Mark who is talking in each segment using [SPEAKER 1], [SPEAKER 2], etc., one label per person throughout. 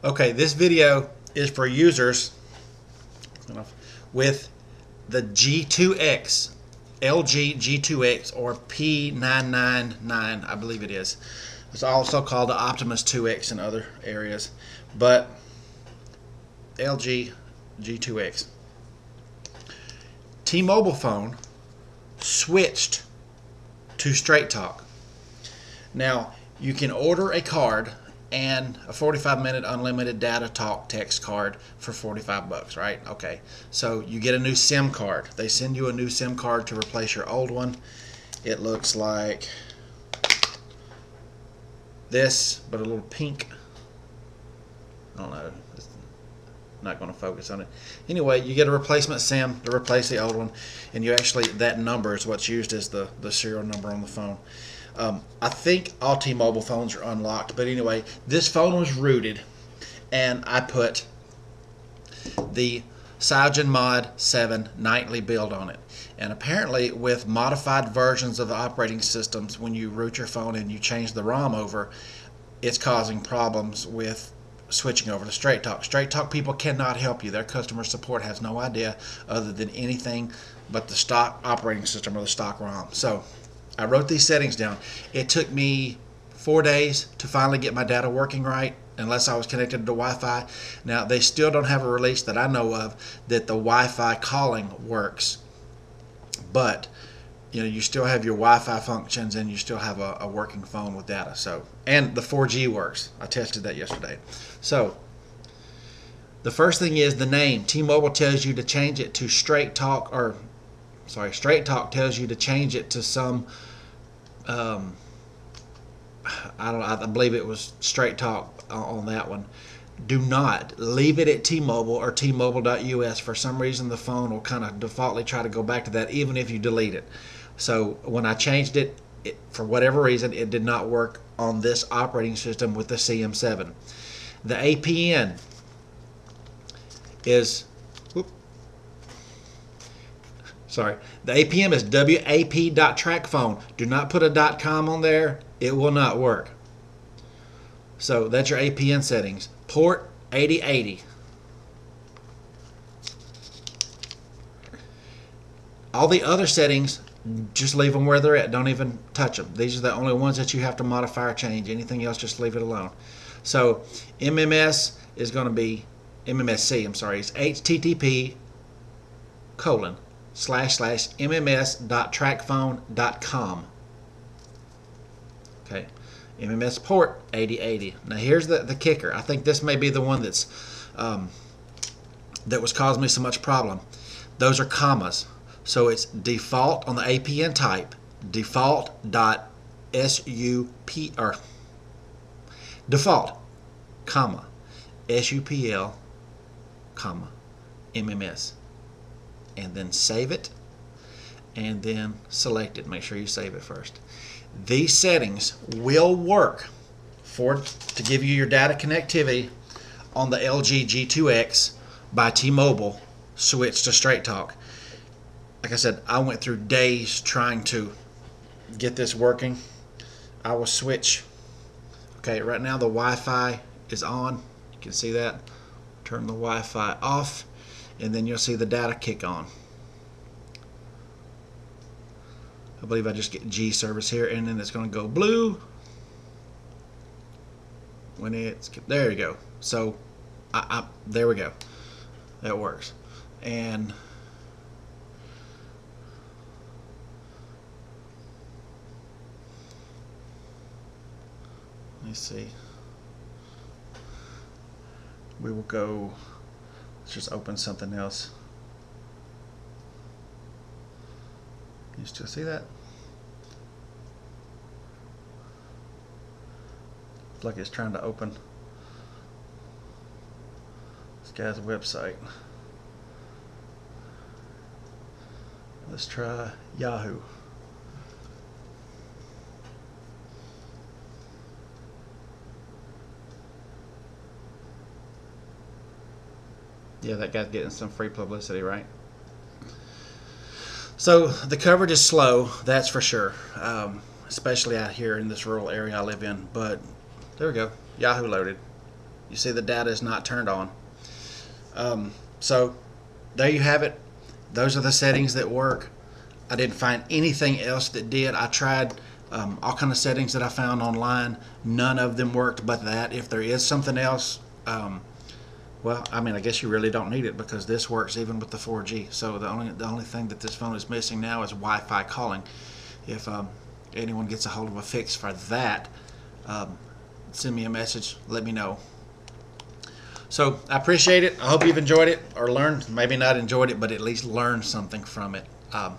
[SPEAKER 1] Okay, this video is for users with the G2X, LG G2X, or P999, I believe it is. It's also called the Optimus 2X in other areas, but LG G2X. T-Mobile phone switched to Straight Talk. Now, you can order a card and a 45-minute unlimited data talk text card for $45, right? Okay, so you get a new SIM card. They send you a new SIM card to replace your old one. It looks like this, but a little pink. I don't know. It's not going to focus on it. Anyway, you get a replacement SIM to replace the old one, and you actually, that number is what's used as the serial number on the phone. I think all T-Mobile phones are unlocked, but anyway, this phone was rooted, and I put the CyanogenMod 7 nightly build on it. And apparently, with modified versions of the operating systems, when you root your phone and you change the ROM over, it's causing problems with switching over to Straight Talk. Straight Talk people cannot help you. Their customer support has no idea other than anything but the stock operating system or the stock ROM. So I wrote these settings down. It took me 4 days to finally get my data working right, unless I was connected to Wi-Fi. Now, they still don't have a release that I know of that the Wi-Fi calling works, but you still have your Wi-Fi functions and you still have a working phone with data. So, and the 4G works. I tested that yesterday. So the first thing is the name. T-Mobile tells you to change it to Straight Talk, or Straight Talk tells you to change it to some I believe it was Straight Talk on that one. Do not leave it at T-Mobile or T-Mobile.us. For some reason, the phone will kind of defaultly try to go back to that, even if you delete it. So when I changed it, for whatever reason, it did not work on this operating system with the CM7. The APN is the APM is wap.tracfone. Do not put a .com on there. It will not work. So that's your APN settings. Port 8080. All the other settings, just leave them where they're at. Don't even touch them. These are the only ones that you have to modify or change. Anything else, just leave it alone. So MMS is going to be MMSC. I'm sorry. It's http://mms.tracfone.com. Okay. MMS port 8080. Now here's the kicker. I think this may be the one that's that was causing me so much problem. Those are commas. So it's default on the APN type, default.sup or default, comma, SUPL, comma, MMS, and then save it, and then select it. Make sure you save it first. These settings will work to give you your data connectivity on the LG G2X by T-Mobile switch to Straight Talk. Like I said, I went through days trying to get this working. I will switch. Okay, right now the Wi-Fi is on. You can see that. Turn the Wi-Fi off, and then you'll see the data kick on. I believe I just get G service here, and then it's going to go blue when it's, there you go. So there we go. That works. And let me see. We will go, let's just open something else. You still see that? It's like it's trying to open this guy's website. Let's try Yahoo. Yeah, that guy's getting some free publicity, right? So the coverage is slow, that's for sure, especially out here in this rural area I live in. But there we go, Yahoo loaded. You see the data is not turned on. So there you have it. Those are the settings that work. I didn't find anything else that did. I tried all kind of settings that I found online. None of them worked but that. If there is something else, well, I mean, I guess you really don't need it, because this works even with the 4G. So the only thing that this phone is missing now is Wi-Fi calling. If anyone gets a hold of a fix for that, send me a message. Let me know. So I appreciate it. I hope you've enjoyed it, or learned, maybe not enjoyed it, but at least learned something from it. I'm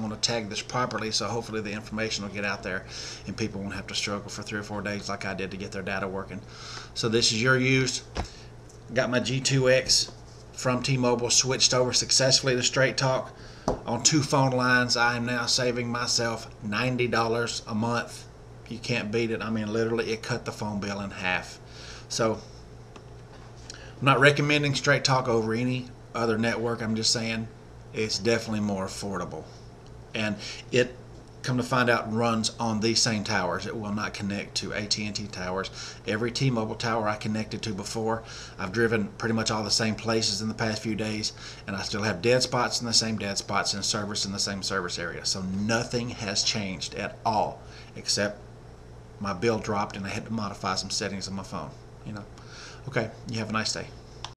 [SPEAKER 1] going to tag this properly, so hopefully the information will get out there and people won't have to struggle for 3 or 4 days like I did to get their data working. So this is your used. Got my G2X from T-Mobile switched over successfully to Straight Talk on 2 phone lines. I am now saving myself $90 a month. You can't beat it. I mean, literally, it cut the phone bill in half. So I'm not recommending Straight Talk over any other network. I'm just saying it's definitely more affordable. And it, come to find out, runs on these same towers. It will not connect to AT&T towers. Every T-Mobile tower I connected to before, I've driven pretty much all the same places in the past few days, and I still have dead spots in the same dead spots and service in the same service area. So nothing has changed at all, except my bill dropped and I had to modify some settings on my phone. Okay, you have a nice day.